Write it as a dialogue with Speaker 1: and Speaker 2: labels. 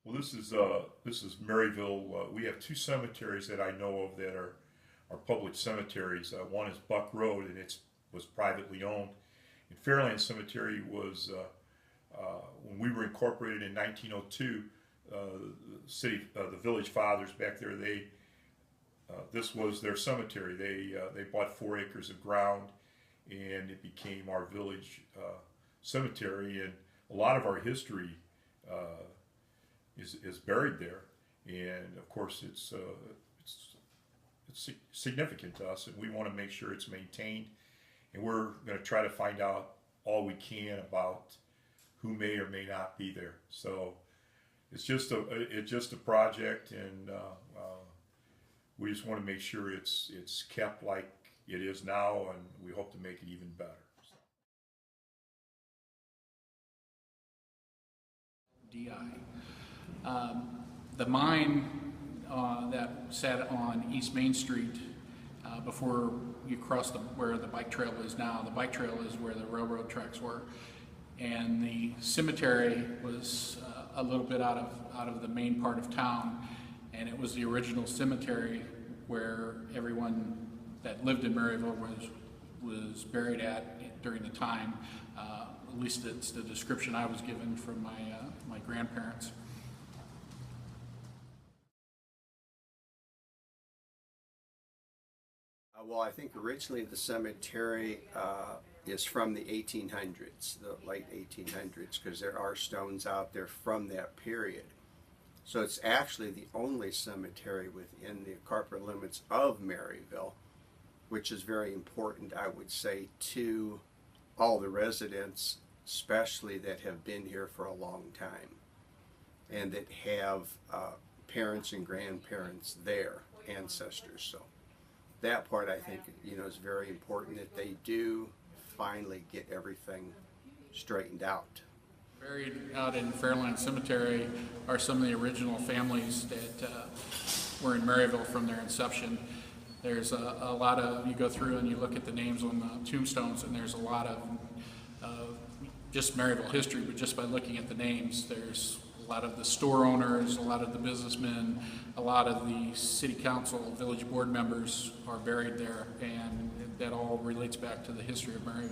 Speaker 1: Well, this is Maryville. We have two cemeteries that I know of that are public cemeteries. One is Buck Road, and was privately owned. And Fairland Cemetery was when we were incorporated in 1902. The village fathers back there, this was their cemetery. They bought 4 acres of ground, and it became our village cemetery. And a lot of our history is buried there, and of course it's significant to us, and we want to make sure it's maintained. And we're going to try to find out all we can about who may or may not be there. So it's just a project, and we just want to make sure it's kept like it is now, and we hope to make it even better.
Speaker 2: The mine that sat on East Main Street before you cross where the bike trail is now. The bike trail is where the railroad tracks were, and the cemetery was a little bit out of the main part of town, and it was the original cemetery where everyone that lived in Maryville was buried at during the time. At least it's the description I was given from my grandparents.
Speaker 3: Well, I think originally the cemetery is from the 1800s, the late 1800s, because there are stones out there from that period. So it's actually the only cemetery within the corporate limits of Maryville, which is very important, I would say, to all the residents, especially that have been here for a long time and that have parents and grandparents there, ancestors. So that part, I think, is very important, that they do finally get everything straightened out.
Speaker 2: Buried out in Fairland Cemetery are some of the original families that were in Maryville from their inception. There's a lot of, you go through and you look at the names on the tombstones, and there's a lot of just Maryville history, but just by looking at the names, there's a lot of the store owners, a lot of the businessmen, a lot of the city council, village board members are buried there, and that all relates back to the history of Maryville.